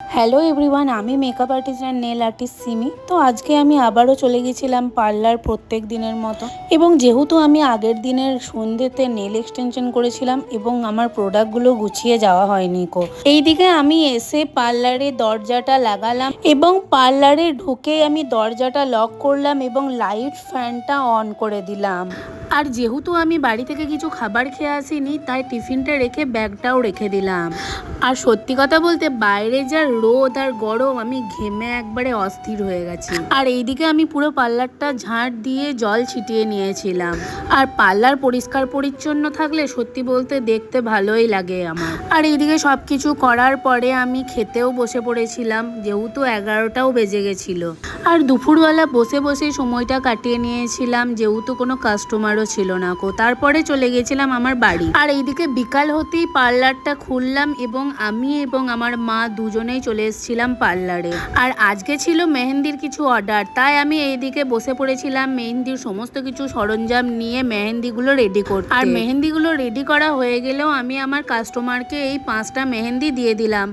Hello everyone, আমি makeup artist and nail artist Simi. তো আজকে আমি আবারও চলে গেছিলাম পার্লার প্রত্যেক দিনের মতো। এবং যেহেতু আমি আগের দিনের সন্ধ্যেতে নেল এক্সটেনশন করেছিলাম এবং আমার প্রোডাক্টগুলো গুছিয়ে যাওয়া হয়নি এইদিকে আমি এসে পার্লারে দরজাটা লাগালাম এবং পার্লারে ঢুকে আমি দরজাটা লক করলাম এবং লাইট ফ্যানটা অন করে দিলাম। আর যেহেতু আমি বাড়ি থেকে কিছু খাবার খেয়ে আসিনি, তাই টিফিনটা রেখে ব্যাগটাও রেখে দিলাম। আর সত্যি কথা বলতে বাইরে যা রোদ আর গরম, আমি ঘেমে একবারে অস্থির হয়ে গেছি। আর এইদিকে আমি পুরো পার্লারটা ঝাঁট দিয়ে জল ছিটিয়ে নিয়েছিলাম। আর পার্লার পরিষ্কার পরিচ্ছন্ন থাকলে সত্যি বলতে দেখতে ভালোই লাগে আমার। আর এইদিকে সব কিছু করার পরে আমি খেতেও বসে পড়েছিলাম, যেহেতু 11টাও বেজে গেছিল। আর দুপুরবেলা বসে বসে সময়টা কাটিয়ে নিয়েছিলাম, যেহেতু কোনো কাস্টমারও ছিল না তারপরে চলে গেছিলাম আমার বাড়ি। আর এইদিকে বিকাল হতেই পার্লারটা খুললাম এবং আমি এবং আমার মা দুজনেই চলে এসেছিলাম পার্লারে। আর আজকে ছিল মেহেন্দির কিছু অর্ডার, তাই আমি এইদিকে বসে পড়েছিলাম মেহেন্দির সমস্ত কিছু সরঞ্জাম নিয়ে মেহেন্দিগুলো রেডি করতে। আর মেহেন্দিগুলো রেডি করা হয়ে গেলেও আমি আমার কাস্টমারকে এই 5টা মেহেন্দি দিয়ে দিলাম।